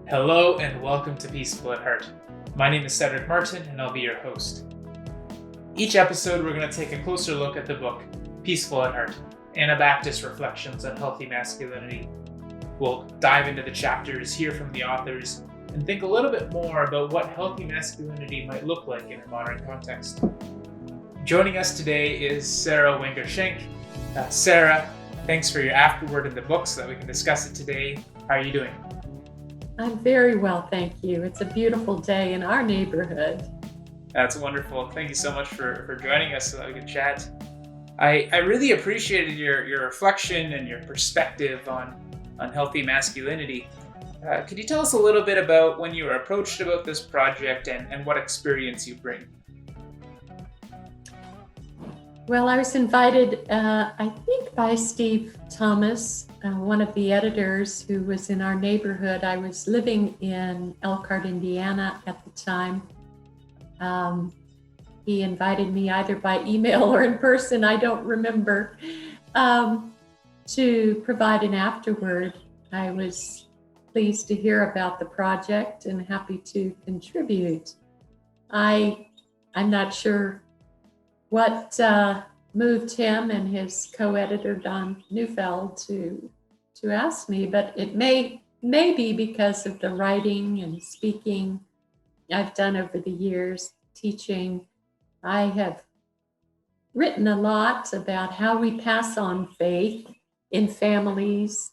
Hello and welcome to Peaceful at Heart. My name is Cedric Martin and I'll be your host. Each episode we're going to take a closer look at the book Peaceful at Heart, Anabaptist Reflections on Healthy Masculinity. We'll dive into the chapters, hear from the authors, and think a little bit more about what healthy masculinity might look like in a modern context. Joining us today is Sara Wenger Shenk. Sara, thanks for your afterword in the book so that we can discuss it today. How are you doing? I'm very well, thank you. It's a beautiful day in our neighborhood. That's wonderful. Thank you so much for joining us so that we can chat. I really appreciated your reflection and your perspective on healthy masculinity. Could you tell us a little bit about when you were approached about this project and what experience you bring? Well, I was invited, I think by Steve Thomas, one of the editors who was in our neighborhood. I was living in Elkhart, Indiana at the time. He invited me either by email or in person, I don't remember, to provide an afterword. I was pleased to hear about the project and happy to contribute. I'm not sure what moved him and his co-editor Don Neufeld to ask me, but it may be because of the writing and speaking I've done over the years, teaching. I have written a lot about how we pass on faith in families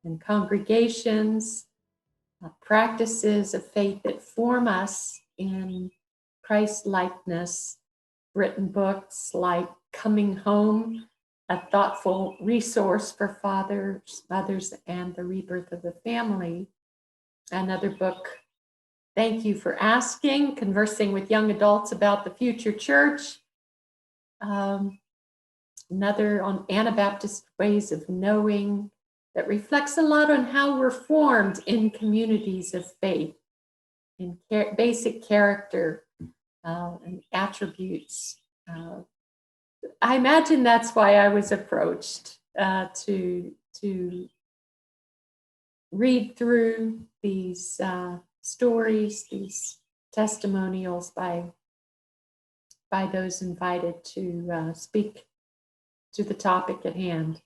and congregations, practices of faith that form us in Christ-likeness. Written books like Coming Home, a thoughtful resource for fathers, mothers, and the rebirth of the family. Another book, Thank You for Asking, Conversing with Young Adults About the Future Church. Another on Anabaptist Ways of Knowing that reflects a lot on how we're formed in communities of faith, in basic character and attributes. I imagine that's why I was approached to read through these stories, these testimonials by those invited to speak to the topic at hand.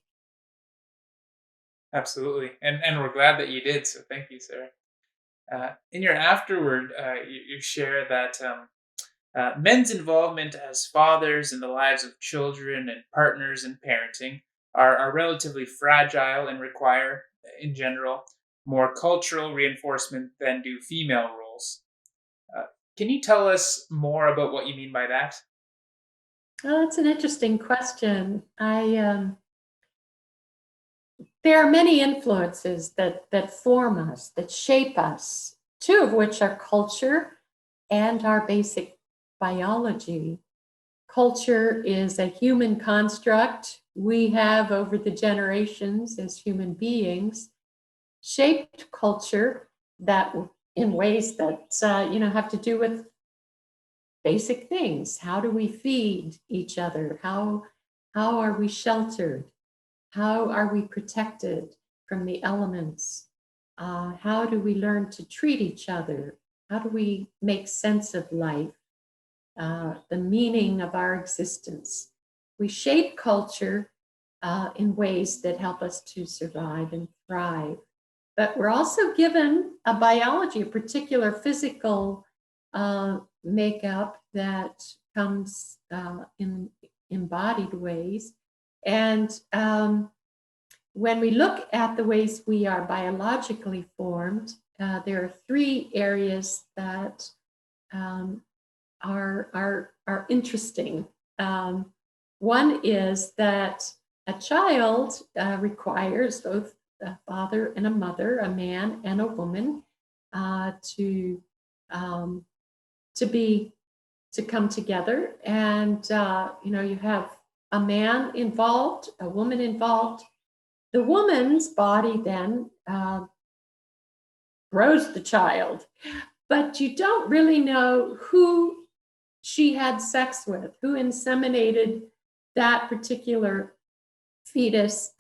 Absolutely, and we're glad that you did. So thank you, Sara. In your afterword, you share that men's involvement as fathers in the lives of children and partners in parenting are relatively fragile and require, in general, more cultural reinforcement than do female roles. Can you tell us more about what you mean by that? Well, that's an interesting question. There are many influences that form us, that shape us, two of which are culture and our basic biology. Culture is a human construct we have over the generations as human beings, shaped culture that in ways that have to do with basic things. How do we feed each other? How are we sheltered? How are we protected from the elements? How do we learn to treat each other? How do we make sense of life? The meaning of our existence. We shape culture in ways that help us to survive and thrive. But we're also given a biology, a particular physical makeup that comes in embodied ways. And when we look at the ways we are biologically formed, there are three areas that are interesting. One is that a child requires both a father and a mother, a man and a woman, to come together, and you have a man involved, a woman involved. The woman's body then grows the child, but you don't really know who she had sex with, who inseminated that particular fetus.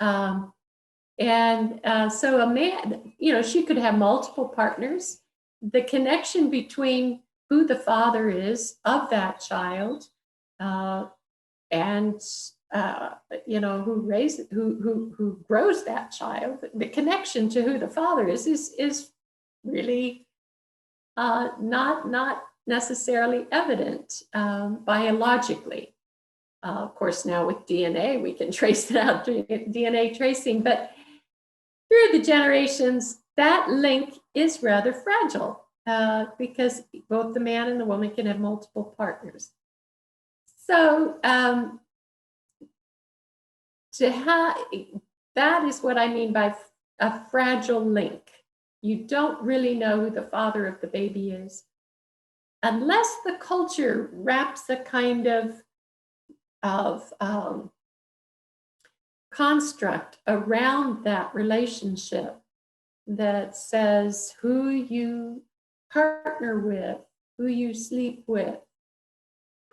And so a man, she could have multiple partners. The connection between who the father is of that child and who grows that child, the connection to who the father is really not necessarily evident biologically. Of course, now with DNA, we can trace it out through DNA tracing, but through the generations, that link is rather fragile because both the man and the woman can have multiple partners. So that is what I mean by a fragile link. You don't really know who the father of the baby is unless the culture wraps a kind of construct around that relationship that says who you partner with, who you sleep with,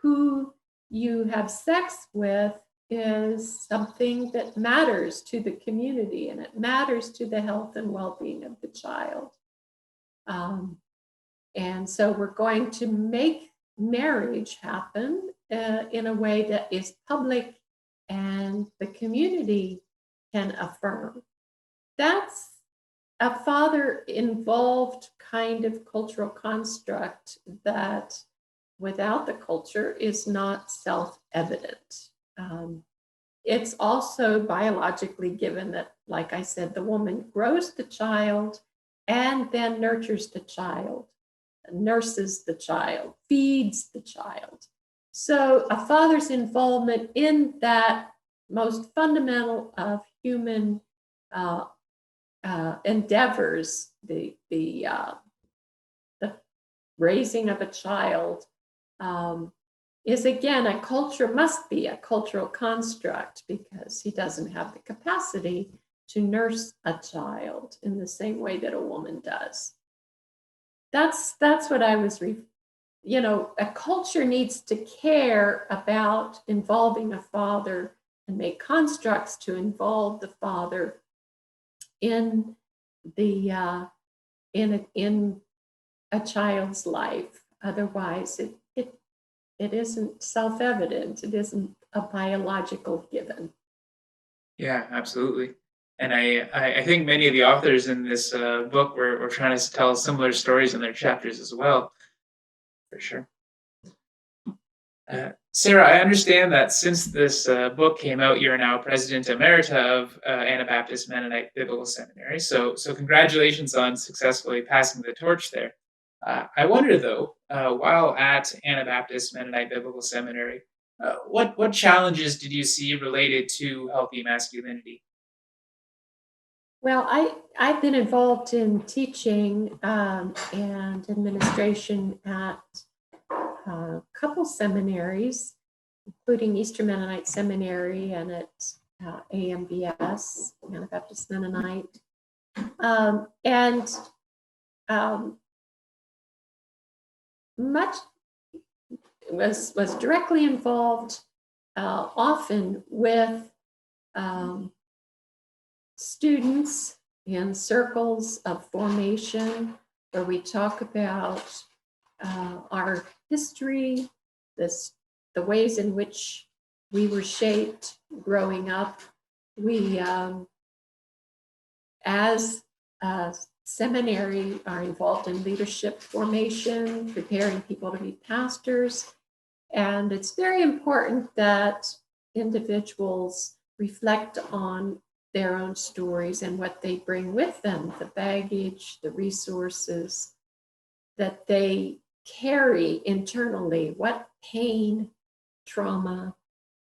who you have sex with is something that matters to the community, and it matters to the health and well-being of the child. And so we're going to make marriage happen in a way that is public and the community can affirm. That's a father-involved kind of cultural construct that without the culture is not self-evident. It's also biologically given that, like I said, the woman grows the child and then nurtures the child, nurses the child, feeds the child. So a father's involvement in that most fundamental of human endeavors, the raising of a child, is again must be a cultural construct because he doesn't have the capacity to nurse a child in the same way that a woman does. That's what I was a culture needs to care about involving a father and make constructs to involve the father in the in a child's life. Otherwise, it isn't self-evident. It isn't a biological given. Yeah, absolutely. And I think many of the authors in this book were trying to tell similar stories in their chapters as well, for sure. Sarah, I understand that since this book came out, you're now President Emerita of Anabaptist Mennonite Biblical Seminary. So congratulations on successfully passing the torch there. I wonder, though, while at Anabaptist Mennonite Biblical Seminary, what challenges did you see related to healthy masculinity? Well, I've been involved in teaching and administration at a couple seminaries, including Eastern Mennonite Seminary and at AMBS, Anabaptist Mennonite. Much was directly involved often with students in circles of formation where we talk about our history, the ways in which we were shaped growing up. We, as a seminary, are involved in leadership formation, preparing people to be pastors. And it's very important that individuals reflect on their own stories and what they bring with them, the baggage, the resources that they carry internally, what pain, trauma,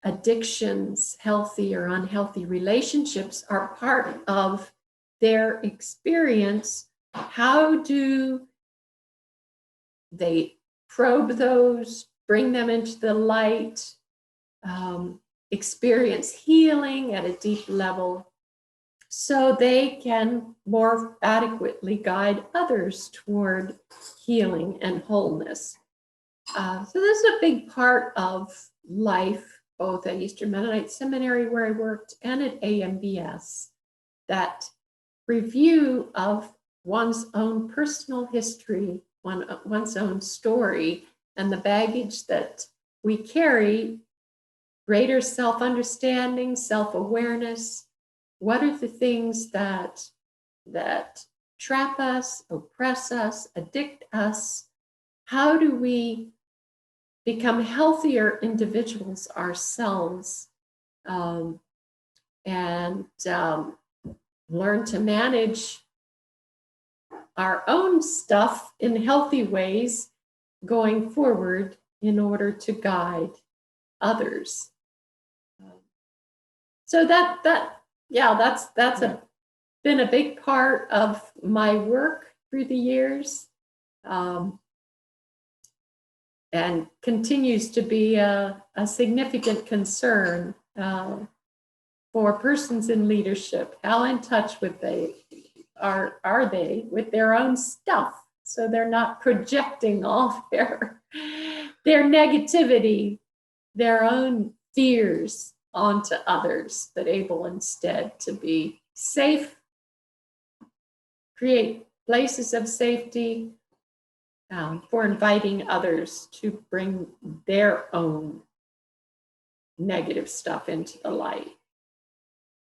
addictions, healthy or unhealthy relationships are part of their experience. How do they probe those, bring them into the light, experience healing at a deep level so they can more adequately guide others toward healing and wholeness. So this is a big part of life, both at Eastern Mennonite Seminary where I worked and at AMBS, that review of one's own personal history, one's own story, and the baggage that we carry, greater self-understanding, self-awareness. What are the things that trap us, oppress us, addict us? How do we become healthier individuals ourselves, and learn to manage our own stuff in healthy ways going forward in order to guide others? So been a big part of my work through the years, and continues to be a significant concern for persons in leadership. How in touch with are they with their own stuff, so they're not projecting all their negativity, their own fears onto others, but able instead to be safe, create places of safety for inviting others to bring their own negative stuff into the light.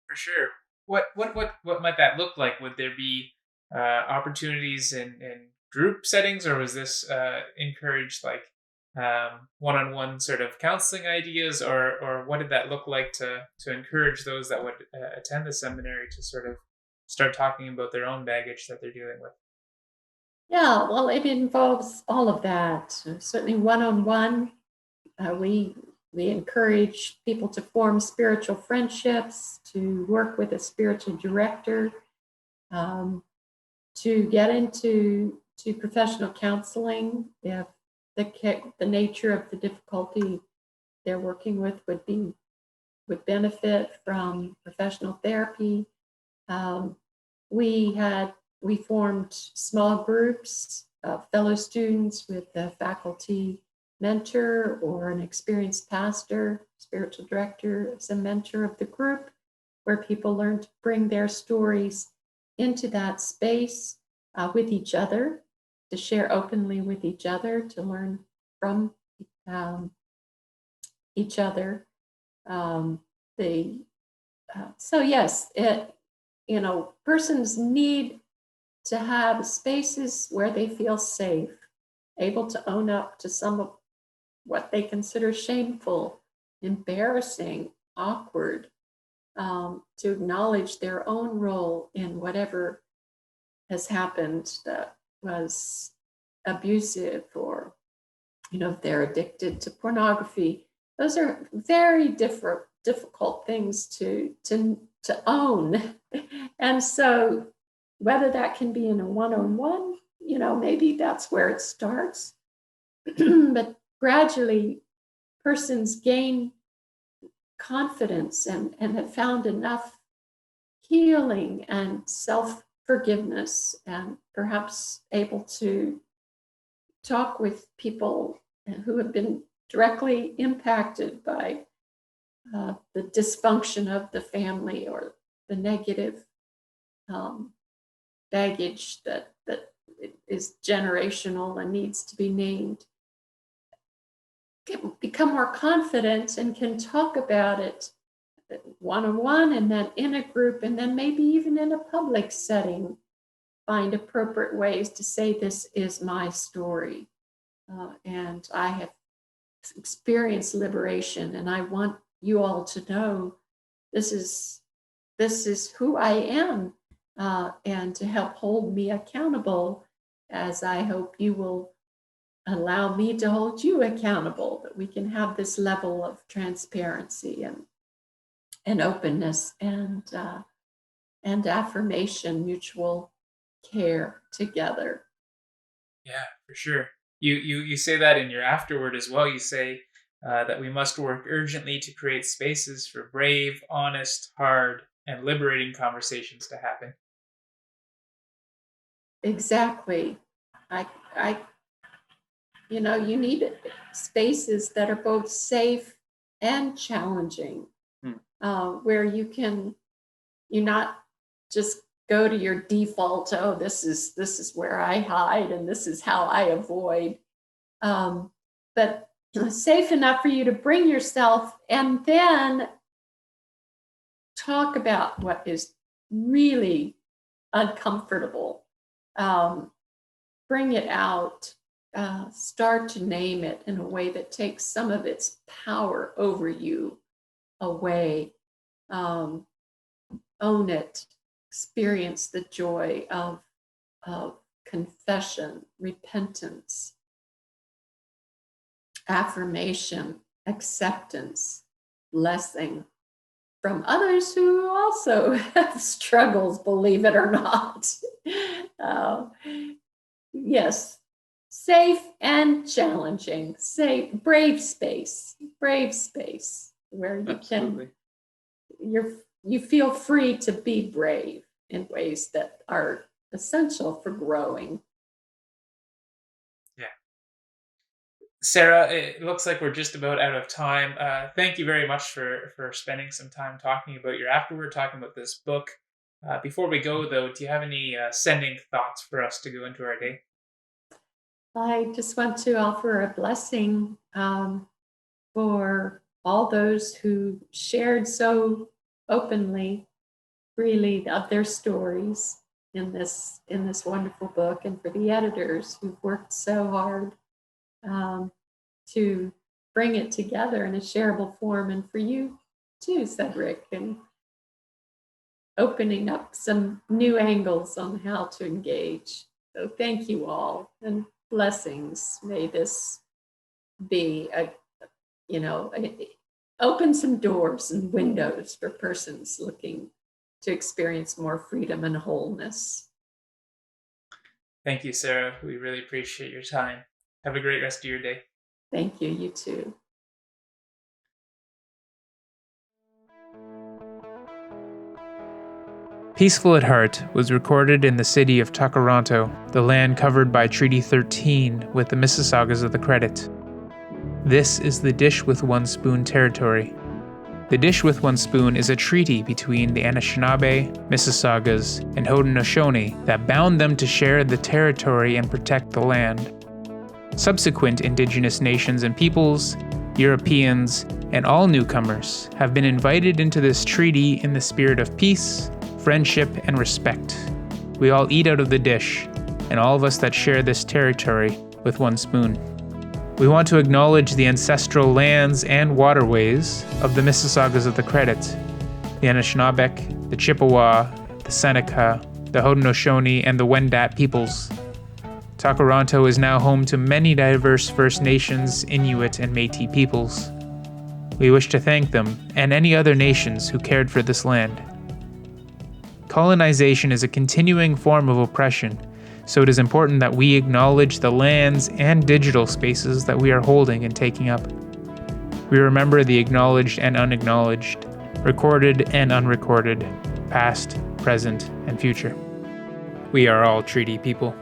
For sure. What might that look like? Would there be opportunities in group settings, or was this encouraged like one-on-one sort of counseling ideas, or what did that look like to encourage those that would attend the seminary to sort of start talking about their own baggage that they're dealing with? Yeah, well, it involves all of that. Certainly one-on-one. We encourage people to form spiritual friendships, to work with a spiritual director, to get into professional counseling if the nature of the difficulty they're working with would benefit from professional therapy. We formed small groups of fellow students with a faculty mentor or an experienced pastor, spiritual director as a mentor of the group, where people learn to bring their stories into that space with each other, to share openly with each other, to learn from each other. So yes, persons need to have spaces where they feel safe, able to own up to some of what they consider shameful, embarrassing, awkward, to acknowledge their own role in whatever has happened that was abusive, or if they're addicted to pornography. Those are very difficult things to own. And so whether that can be in a one-on-one, maybe that's where it starts. But gradually, persons gain confidence and have found enough healing and self-forgiveness, and perhaps able to talk with people who have been directly impacted by the dysfunction of the family, or the negative baggage that is generational and needs to be named. Become more confident and can talk about it one-on-one, and then in a group, and then maybe even in a public setting, find appropriate ways to say, this is my story, and I have experienced liberation, and I want you all to know this is who I am, and to help hold me accountable, as I hope you will allow me to hold you accountable, that we can have this level of transparency and openness and affirmation, mutual care together. Yeah, for sure. You say that in your afterword as well. You say that we must work urgently to create spaces for brave, honest, hard, and liberating conversations to happen. Exactly. You need spaces that are both safe and challenging, where you're not just go to your default, oh, this is where I hide and this is how I avoid. But safe enough for you to bring yourself and then talk about what is really uncomfortable. Bring it out, start to name it in a way that takes some of its power over you away. Own it, experience the joy of confession, repentance, affirmation, acceptance, blessing from others who also have struggles, believe it or not. Yes, safe and challenging, safe, brave space where you Absolutely. you feel free to be brave in ways that are essential for growing. Yeah. Sarah, it looks like we're just about out of time. Thank you very much for spending some time talking about your afterword, talking about this book. Before we go, though, do you have any sending thoughts for us to go into our day? I just want to offer a blessing for all those who shared so openly, freely of their stories in this wonderful book, and for the editors who've worked so hard to bring it together in a shareable form, and for you too, Cedric, and opening up some new angles on how to engage. So thank you all, and blessings. May this be open some doors and windows for persons looking to experience more freedom and wholeness. Thank you, Sarah. We really appreciate your time. Have a great rest of your day. Thank you, you too. Peaceful at Heart was recorded in the city of Toronto, the land covered by Treaty 13 with the Mississaugas of the Credit. This is the Dish with One Spoon territory. The Dish with One Spoon is a treaty between the Anishinaabe, Mississaugas, and Haudenosaunee that bound them to share the territory and protect the land. Subsequent Indigenous nations and peoples, Europeans, and all newcomers have been invited into this treaty in the spirit of peace, friendship, and respect. We all eat out of the dish, and all of us that share this territory with one spoon. We want to acknowledge the ancestral lands and waterways of the Mississaugas of the Credit, the Anishinaabe, the Chippewa, the Seneca, the Haudenosaunee, and the Wendat peoples. Toronto is now home to many diverse First Nations, Inuit, and Métis peoples. We wish to thank them and any other nations who cared for this land. Colonization is a continuing form of oppression, so it is important that we acknowledge the lands and digital spaces that we are holding and taking up. We remember the acknowledged and unacknowledged, recorded and unrecorded, past, present, and future. We are all treaty people.